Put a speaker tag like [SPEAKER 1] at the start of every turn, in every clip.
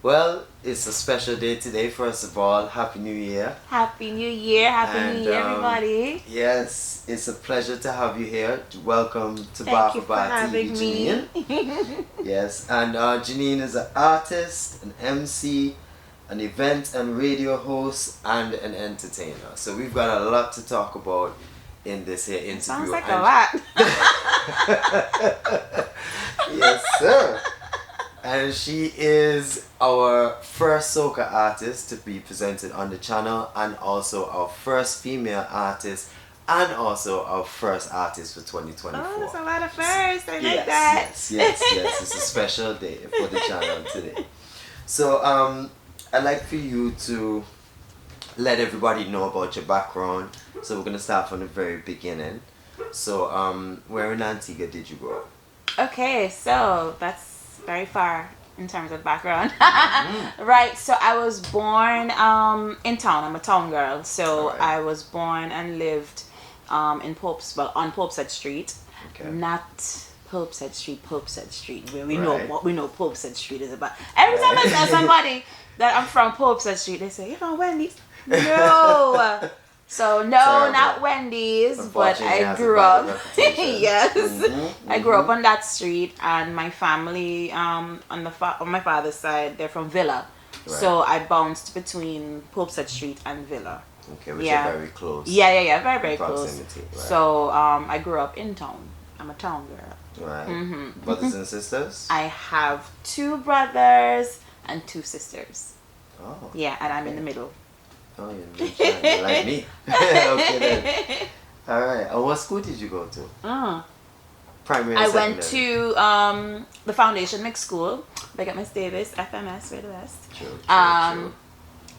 [SPEAKER 1] Well, it's a special day today. First of all, Happy New Year.
[SPEAKER 2] Happy New Year. Happy New
[SPEAKER 1] And
[SPEAKER 2] Year, everybody.
[SPEAKER 1] yes, it's a pleasure to have you here. Welcome to Bar
[SPEAKER 2] Thank
[SPEAKER 1] for
[SPEAKER 2] you for
[SPEAKER 1] Bar TV,
[SPEAKER 2] having
[SPEAKER 1] Janine.
[SPEAKER 2] me.
[SPEAKER 1] Yes, and Janine is an artist, an MC, an event and radio host, and an entertainer. So we've got a lot to talk about in this here interview.
[SPEAKER 2] Sounds like a lot.
[SPEAKER 1] Yes, sir. And she is our first soca artist to be presented on the channel, and also our first female artist, and also our first artist for 2024.
[SPEAKER 2] Oh, that's a lot of firsts. I like
[SPEAKER 1] that.
[SPEAKER 2] that.
[SPEAKER 1] Yes. It's a special day for the channel today. So, I'd like for you to let everybody know about your background. So we're gonna start from the very beginning. So, where in Antigua did you grow up?
[SPEAKER 2] Okay, so that's very far in terms of background. Right, so I was born in town. I'm a town girl. So
[SPEAKER 1] Alright.
[SPEAKER 2] I was born and lived on Popeshead Street.
[SPEAKER 1] Okay.
[SPEAKER 2] Not Popeshead Street, where we
[SPEAKER 1] Right.
[SPEAKER 2] know what we know Popeshead Street is about. Every time I tell somebody that I'm from Popeshead Street, they say, "You from Wendy's?" No. So no,
[SPEAKER 1] Terrible.
[SPEAKER 2] not Wendy's, but
[SPEAKER 1] Unfortunately, it
[SPEAKER 2] I
[SPEAKER 1] has a
[SPEAKER 2] grew
[SPEAKER 1] bad
[SPEAKER 2] up.
[SPEAKER 1] reputation.
[SPEAKER 2] Yes, I grew up on that street, and my family on my father's side, they're from Villa, so I bounced between Popeshead Street and Villa.
[SPEAKER 1] Okay, which
[SPEAKER 2] Yeah.
[SPEAKER 1] are very close.
[SPEAKER 2] Yeah, very close.
[SPEAKER 1] Proximity, right.
[SPEAKER 2] So I grew up in town. I'm a town girl.
[SPEAKER 1] Right. Brothers and sisters?
[SPEAKER 2] I have 2 brothers and 2 sisters.
[SPEAKER 1] Oh.
[SPEAKER 2] Yeah, and I'm in the middle.
[SPEAKER 1] Oh, you're like me. Okay then. Alright. And what school did you go to? Primary and
[SPEAKER 2] I went
[SPEAKER 1] secondary?
[SPEAKER 2] to the Foundation Mixed School. Big up Miss Davis, FMS, way the best.
[SPEAKER 1] True.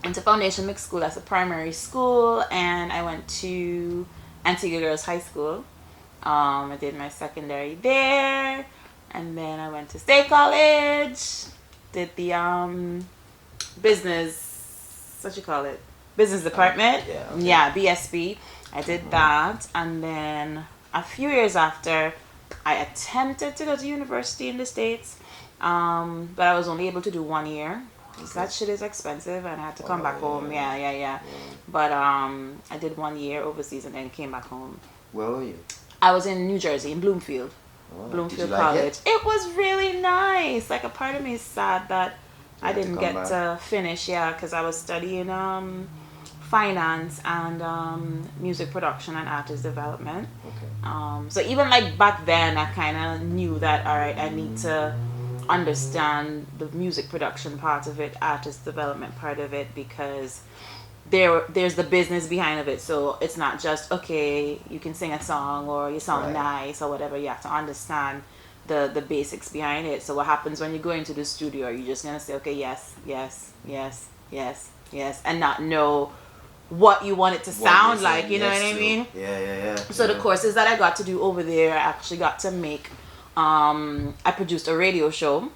[SPEAKER 2] Into Foundation Mixed School, that's a primary school, and I went to Antigua Girls High School. I did my secondary there, and then I went to State College, did the business, what you call it? Business department.
[SPEAKER 1] Yeah,
[SPEAKER 2] BSB. I did that, and then a few years after, I attempted to go to university in the States, but I was only able to do 1 year. Because that shit is expensive, and I had to come back home. Yeah. But I did 1 year overseas and then came back home.
[SPEAKER 1] Where were you?
[SPEAKER 2] I was in New Jersey, in Bloomfield.
[SPEAKER 1] Oh,
[SPEAKER 2] Bloomfield
[SPEAKER 1] did you like
[SPEAKER 2] College. It was really nice. Like, a part of me is sad that I didn't
[SPEAKER 1] come
[SPEAKER 2] get
[SPEAKER 1] back?
[SPEAKER 2] to finish, because I was studying finance and music production and artist development.
[SPEAKER 1] Okay.
[SPEAKER 2] So even like back then, I kind of knew that, all right, I need to understand the music production part of it, artist development part of it, because there's the business behind of it. So it's not just, okay, you can sing a song or you sound nice or whatever. You have to understand the basics behind it. So what happens when you go into the studio? Are you just gonna say, okay, yes, and not know what you want it to sound like? You know what I mean?
[SPEAKER 1] Yeah.
[SPEAKER 2] So the courses that I got to do over there, I actually got to make. I produced a radio show,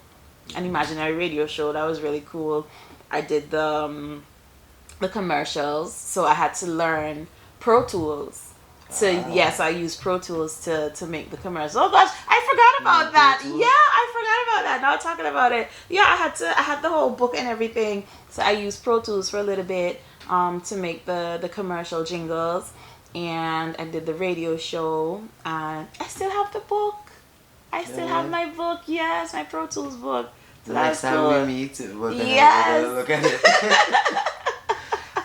[SPEAKER 2] an imaginary radio show that was really cool. I did the commercials, so I had to learn Pro Tools. So yes, I used Pro Tools to make the commercials. Oh gosh, I forgot about that. Yeah, I forgot about that. Now talking about it, yeah, I had the whole book and everything. So I used Pro Tools for a little bit to make the commercial jingles, and I did the radio show, and I still have the book. I still have my book, yes, my Pro Tools book. So
[SPEAKER 1] the next time
[SPEAKER 2] cool.
[SPEAKER 1] we meet, we're gonna look at it.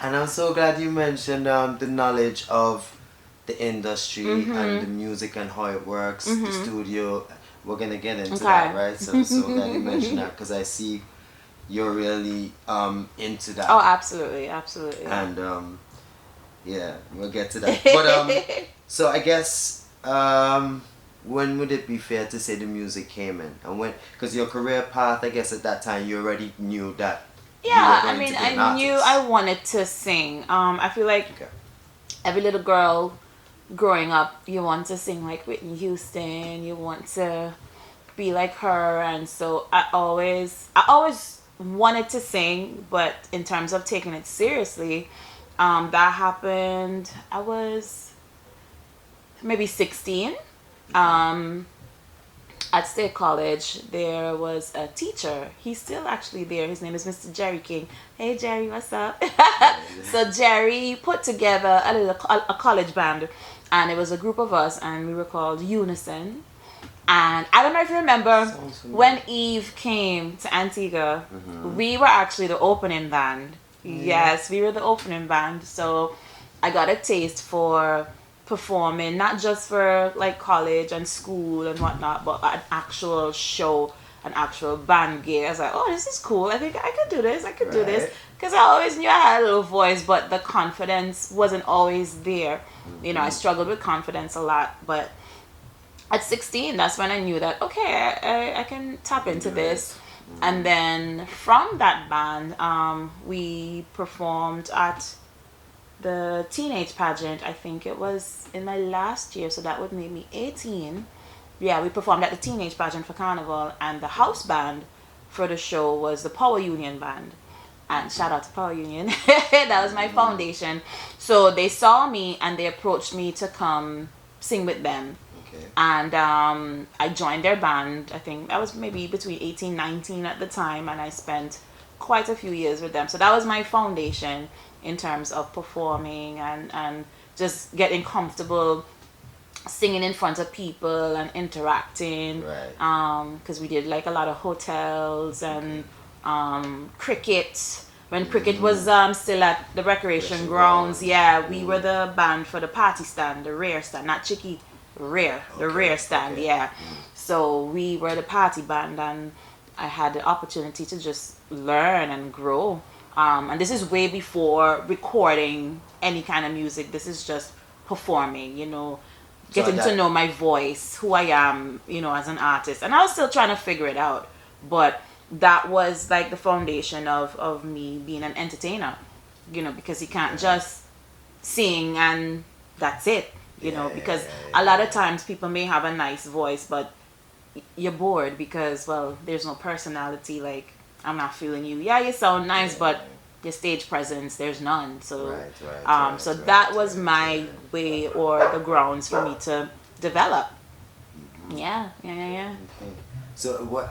[SPEAKER 1] And I'm so glad you mentioned the knowledge of the industry and the music and how it works, the studio. We're gonna get into that, right? So glad you mentioned that, because I see you're really into that.
[SPEAKER 2] Oh, absolutely.
[SPEAKER 1] And yeah, we'll get to that. But so I guess when would it be fair to say the music came in, and when? Because your career path, I guess at that time you already knew that.
[SPEAKER 2] Yeah, I mean, I knew I wanted to sing. I feel like every little girl growing up, you want to sing like Whitney Houston. You want to be like her, and so I always wanted to sing, but in terms of taking it seriously, that happened. I was maybe 16. at State College, there was a teacher. He's still actually there. His name is Mr. Jerry King. Hey Jerry, what's up? So Jerry put together a college band, and it was a group of us, and we were called Unison. And I don't know if you remember when Eve came to Antigua, we were actually the opening band. Yes, we were the opening band. So I got a taste for performing, not just for like college and school and whatnot, but an actual show, an actual band gig. I was like, oh, this is cool. I think I could do this. I could do this. Because I always knew I had a little voice, but the confidence wasn't always there. You know, I struggled with confidence a lot, but at 16, that's when I knew that, okay, I can tap into this. And then from that band, we performed at the teenage pageant. I think it was in my last year, so that would make me 18. Yeah, we performed at the teenage pageant for Carnival, and the house band for the show was the Power Union band. And shout out to Power Union. That was my foundation. So they saw me and they approached me to come sing with them. And I joined their band. I think I was maybe between 18, 19 at the time, and I spent quite a few years with them. So that was my foundation in terms of performing and just getting comfortable singing in front of people and interacting. Because we did like a lot of hotels and cricket. When cricket was still at the recreation grounds, yeah, we were the band for the party stand, the rear stand, not Chicky. The rear stand, yeah. So we were the party band, and I had the opportunity to just learn and grow. And this is way before recording any kind of music. This is just performing, you know, getting to know my voice, who I am, you know, as an artist. And I was still trying to figure it out, but that was like the foundation of me being an entertainer, you know, because you can't just sing and that's it. You know, because a lot of times people may have a nice voice, but you're bored because, well, there's no personality. Like, I'm not feeling you. Yeah, you sound nice, but your stage presence, there's none. So, that was my way or the grounds for me to develop. Yeah.
[SPEAKER 1] Okay. So, what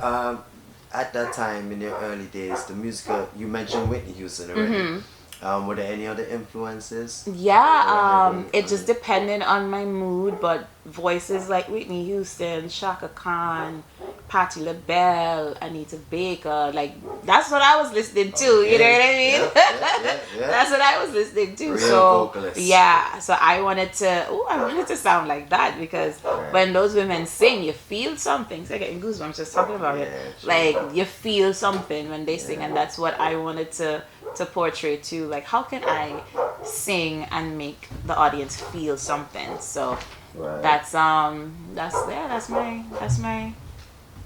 [SPEAKER 1] at that time in your early days, the musical, you mentioned Whitney Houston already. Were there any other influences?
[SPEAKER 2] Yeah, it just depended on my mood, but voices like Whitney Houston, Shaka Khan, Patti LaBelle, Anita Baker, like that's what I was listening to. You know what I mean? Yeah. That's what I was listening to.
[SPEAKER 1] Real
[SPEAKER 2] so
[SPEAKER 1] vocalist.
[SPEAKER 2] Yeah, so I wanted to sound like that because when those women sing, you feel something. So I'm getting goosebumps just talking about it.
[SPEAKER 1] Sure.
[SPEAKER 2] Like you feel something when they sing, and that's what I wanted to portray too. Like, how can I sing and make the audience feel something? So that's my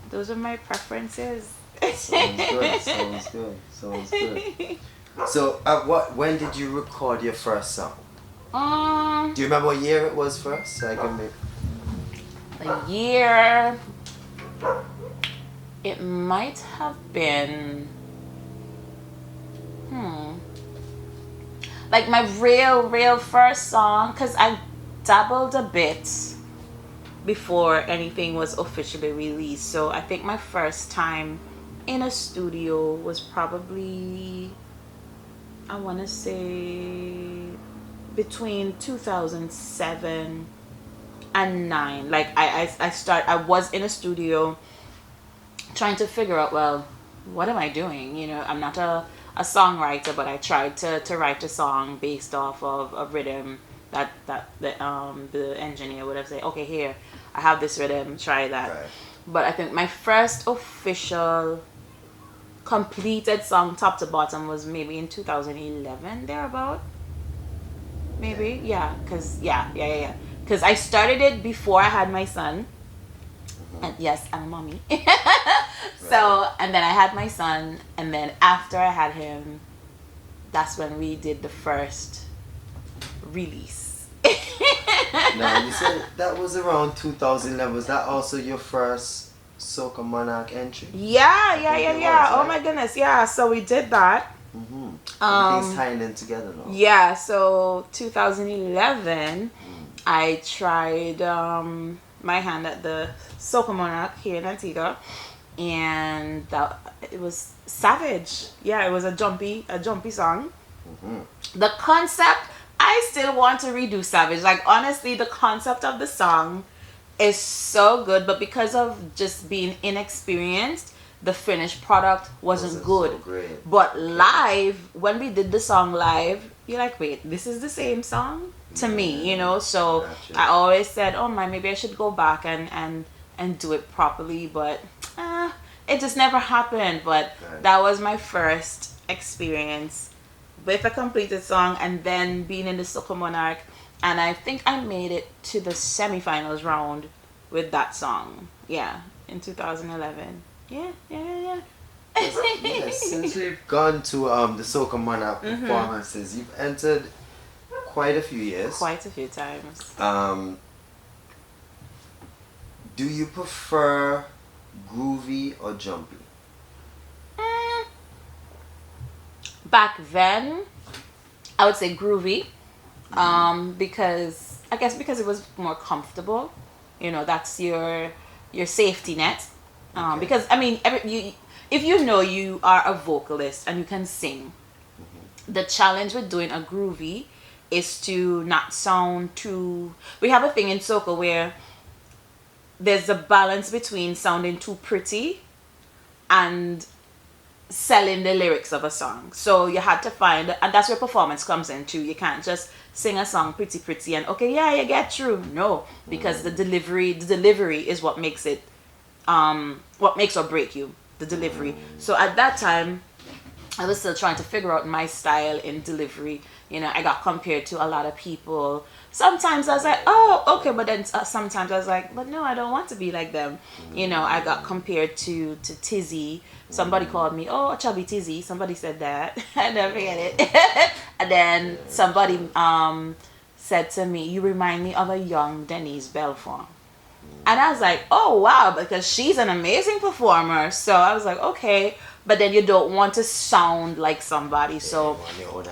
[SPEAKER 2] those are my preferences.
[SPEAKER 1] Sounds good. So when did you record your first song? Do you remember what year it was first? So I can make
[SPEAKER 2] the year, it might have been like my real first song, because I dabbled a bit before anything was officially released. So I think my first time in a studio was probably, I want to say, between 2007 and 9. Like I was in a studio trying to figure out, well, what am I doing? You know, I'm not a songwriter, but I tried to write a song based off of a rhythm that the engineer would have said, okay, here, I have this rhythm, try that.
[SPEAKER 1] Right.
[SPEAKER 2] But I think my first official completed song top to bottom was maybe in 2011 thereabout. Maybe, yeah, because because I started it before I had my son. And yes, I'm a mommy. So, and then I had my son, and then after I had him, that's when we did the first release.
[SPEAKER 1] Now, you said that was around 2011. Was that also your first Soca Monarch entry?
[SPEAKER 2] Yeah. Oh my goodness, yeah. So we did that.
[SPEAKER 1] Everything's tying in together now.
[SPEAKER 2] Yeah, so 2011, I tried my hand at the Soca Monarch here in Antigua, and it was savage. Yeah, it was a jumpy song. The concept, I still want to redo Savage. Like, honestly, the concept of the song is so good, but because of just being inexperienced, the finished product wasn't good.
[SPEAKER 1] So great.
[SPEAKER 2] But live, when we did the song live, you're like, wait, this is the same song to me, you know? So
[SPEAKER 1] Gotcha.
[SPEAKER 2] I always said, oh my, maybe I should go back and do it properly, but it just never happened. But
[SPEAKER 1] Right.
[SPEAKER 2] that was my first experience with a completed song, and then being in the Soca Monarch, and I think I made it to the semifinals round with that song. Yeah, in 2011. Yeah.
[SPEAKER 1] Yes, since we've gone to the Soca Monarch performances, you've entered quite a few years.
[SPEAKER 2] Quite a few times.
[SPEAKER 1] Do you prefer groovy or jumpy?
[SPEAKER 2] Back then, I would say groovy, because I guess because it was more comfortable. You know, that's your safety net.
[SPEAKER 1] Okay.
[SPEAKER 2] Because I mean, if you know you are a vocalist and you can sing, the challenge with doing a groovy is to not sound too. We have a thing in soca where there's a balance between sounding too pretty and selling the lyrics of a song. So you had to find, and that's where performance comes in too. You can't just sing a song pretty and okay, yeah, you get through. No, because the delivery is what makes it, what makes or break you, the delivery. So at that time, I was still trying to figure out my style in delivery. You know, I got compared to a lot of people. Sometimes I was like, oh, okay, but then sometimes I was like, but no, I don't want to be like them. You know, I got compared to Tizzy. Somebody called me, oh, chubby Tizzy. Somebody said that. I never forget it. And then somebody said to me, you remind me of a young Denise Belfort. And I was like, oh, wow, because she's an amazing performer. So I was like, okay. But then you don't want to sound like somebody. So,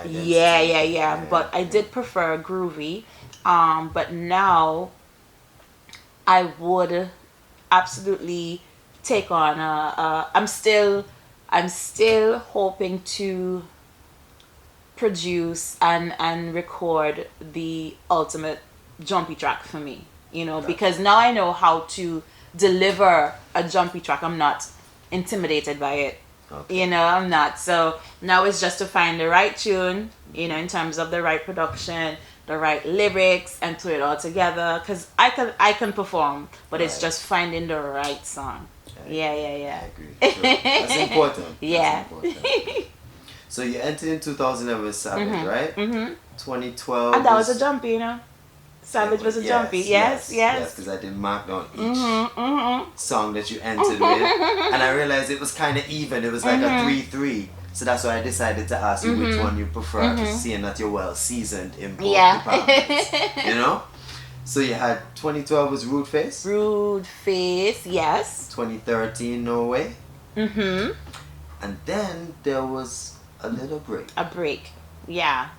[SPEAKER 2] yeah. But I did prefer groovy. But now I would absolutely take on I'm still hoping to produce and record the ultimate jumpy track for me, you know, because now I know how to deliver a jumpy track. I'm not intimidated by it. Okay. You know, I'm not. So now it's just to find the right tune, you know, in terms of the right production, the right lyrics, and put it all together. Because I can perform, but it's just finding the right song. Yeah.
[SPEAKER 1] I agree. Sure. That's important.
[SPEAKER 2] Yeah.
[SPEAKER 1] That's important. So you entered in 2011 with Savage, right? 2012.
[SPEAKER 2] And that was a jumpy, you know. Savage was a jumpy. Yes.
[SPEAKER 1] Because I did mark down each song that you entered with, and I realized it was kind of even. It was like a 3-3. So that's why I decided to ask you which one you prefer, seeing that you're well seasoned in both departments. You know. So you had 2012 was Rude Face.
[SPEAKER 2] Rude Face, yes.
[SPEAKER 1] 2013 Norway. And then there was a little break.
[SPEAKER 2] A break, yeah.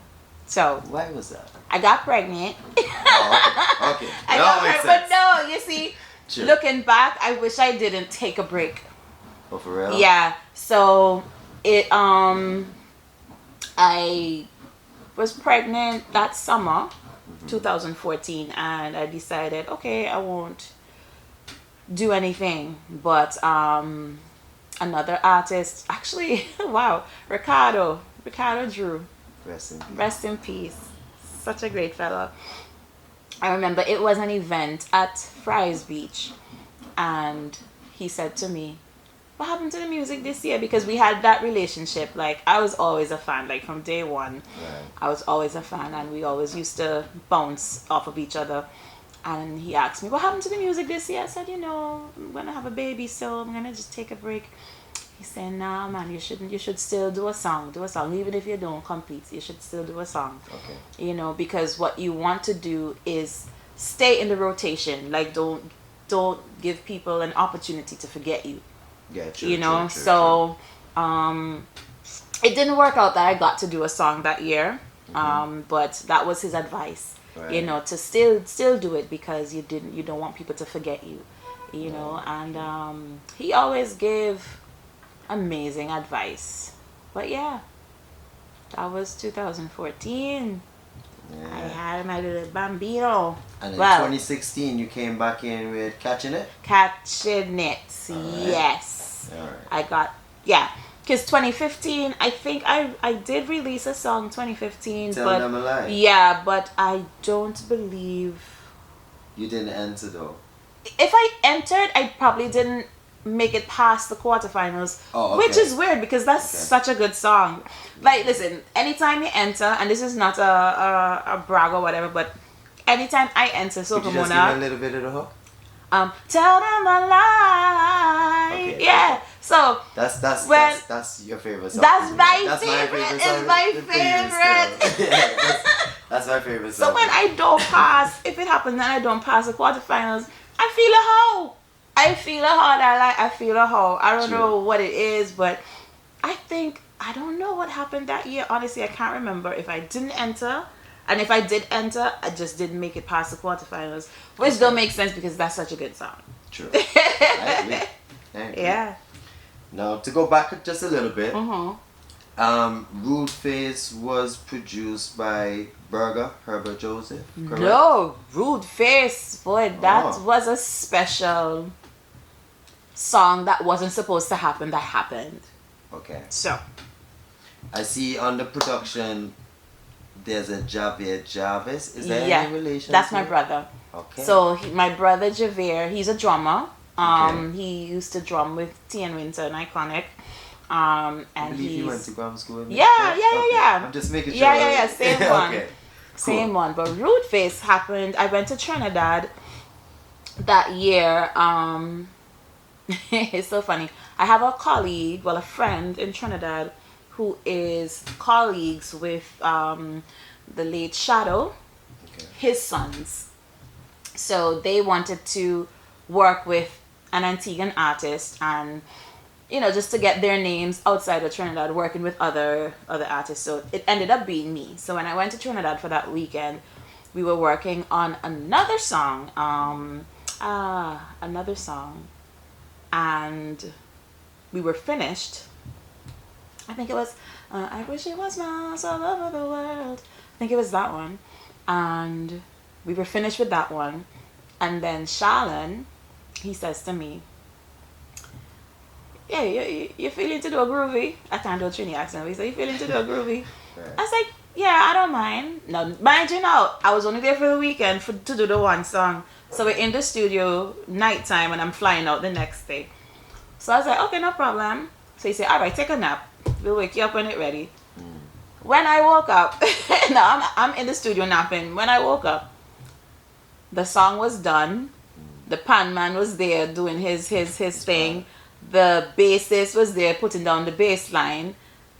[SPEAKER 2] So
[SPEAKER 1] why was that?
[SPEAKER 2] I got pregnant.
[SPEAKER 1] Oh, okay.
[SPEAKER 2] But no, you see, looking back, I wish I didn't take a break.
[SPEAKER 1] Oh, for real?
[SPEAKER 2] Yeah. So it I was pregnant that summer, 2014, and I decided, okay, I won't do anything. But another artist, actually, wow, Ricardo Drew. Rest in peace. Such a great fellow. I remember it was an event at Fry's Beach, and he said to me, what happened to the music this year? Because we had that relationship. Like, I was always a fan. Like, from day one, I was always a fan, and we always used to bounce off of each other. And he asked me, what happened to the music this year? I said, you know, I'm going to have a baby, so I'm going to just take a break. He said, nah, man, you should still do a song. Even if you don't complete, you should still do a song. Okay. You know, because what you want to do is stay in the rotation. Like, don't give people an opportunity to forget you.
[SPEAKER 1] Yeah, true,
[SPEAKER 2] you know,
[SPEAKER 1] true.
[SPEAKER 2] So it didn't work out that I got to do a song that year. But that was his advice. Right. You know, to still do it, because you don't want people to forget you. you know, and he always gave amazing advice. But yeah, that was 2014.
[SPEAKER 1] Yeah.
[SPEAKER 2] I had my little bambino.
[SPEAKER 1] And in 2016, you came back in with Catching It?
[SPEAKER 2] Catching It,
[SPEAKER 1] Right.
[SPEAKER 2] yes.
[SPEAKER 1] All right.
[SPEAKER 2] I got, yeah. Because 2015, I think I did release a song 2015.
[SPEAKER 1] Tell Them a Lie.
[SPEAKER 2] Yeah, but I don't believe...
[SPEAKER 1] You didn't enter though.
[SPEAKER 2] If I entered, I probably didn't make it past the quarterfinals.
[SPEAKER 1] Oh, okay.
[SPEAKER 2] Which is weird because that's such a good song. Like, listen, anytime you enter, and this is not a brag or whatever, but anytime I enter Soca
[SPEAKER 1] Could you just give me a little bit of the hook?
[SPEAKER 2] Tell them a lie.
[SPEAKER 1] Okay,
[SPEAKER 2] yeah.
[SPEAKER 1] okay.
[SPEAKER 2] So
[SPEAKER 1] that's your favorite song.
[SPEAKER 2] That's my
[SPEAKER 1] That's
[SPEAKER 2] favorite.
[SPEAKER 1] my favorite
[SPEAKER 2] It's
[SPEAKER 1] song.
[SPEAKER 2] my
[SPEAKER 1] The
[SPEAKER 2] favorite.
[SPEAKER 1] that's my favorite song.
[SPEAKER 2] So when I don't pass, if it happens and I don't pass the quarterfinals, I feel a hoe. I feel a hoe. I feel a hoe. I don't know what it is, but I think I don't know what happened that year. Honestly, I can't remember if I didn't enter. And if I did enter, I just didn't make it past the quarterfinals. Which don't make sense because that's such a good song.
[SPEAKER 1] True. I agree.
[SPEAKER 2] Yeah.
[SPEAKER 1] Now, to go back just a little bit, Rude Face was produced by Herbert Joseph, correct?
[SPEAKER 2] No, Rude Face. Boy, that was a special song that wasn't supposed to happen that happened.
[SPEAKER 1] Okay.
[SPEAKER 2] So.
[SPEAKER 1] I see on the production... There's a Javier Jarvis. Is there any relation?
[SPEAKER 2] That's my brother.
[SPEAKER 1] Okay.
[SPEAKER 2] So my brother Javier, he's a drummer. He used to drum with T and Winter and Iconic. And
[SPEAKER 1] I believe he went to grammar school.
[SPEAKER 2] Yeah.
[SPEAKER 1] I'm just making sure.
[SPEAKER 2] Yeah. Same one.
[SPEAKER 1] Okay.
[SPEAKER 2] Same one. But Rude Face happened. I went to Trinidad that year. It's so funny. I have a colleague, a friend in Trinidad, who is colleagues with the late Shadow, his sons. So they wanted to work with an Antiguan artist and, you know, just to get their names outside of Trinidad, working with other artists. So it ended up being me. So when I went to Trinidad for that weekend, we were working on another song. And we were finished. I think it was, I wish it was miles all over the world. I think it was that one. And we were finished with that one. And then Shalon, he says to me, yeah, you feeling to do a groovy? I can't do a Trini accent. He said, you feeling to do a groovy? Right. I was like, yeah, I don't mind. No, mind you now, I was only there for the weekend to do the one song. So we're in the studio nighttime and I'm flying out the next day. So I was like, okay, no problem. So he said, all right, take a nap. We'll wake you up when it's ready. When I woke up, no, I'm in the studio napping. When I woke up, the song was done. The pan man was there doing his thing. The bassist was there putting down the bass line.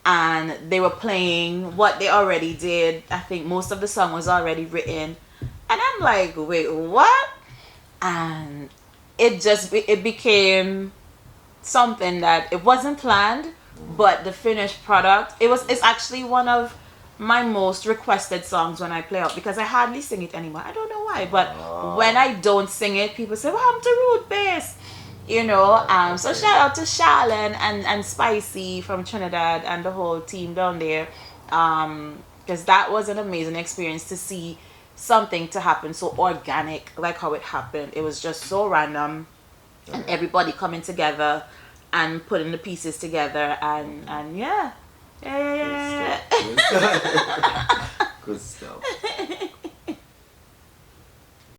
[SPEAKER 2] And they were playing what they already did. I think most of the song was already written. And I'm like, wait, what? And it became something that it wasn't planned, but the finished product, it's actually one of my most requested songs when I play out because I hardly sing it anymore. I don't know why, but when I don't sing it, people say, well, I'm to Rude Bass, you know. So shout out to Charlene and Spicy from Trinidad and the whole team down there, because that was an amazing experience to see something to happen so organic like how it happened. It was just so random, and everybody coming together and putting the pieces together, and yeah.
[SPEAKER 1] Good stuff.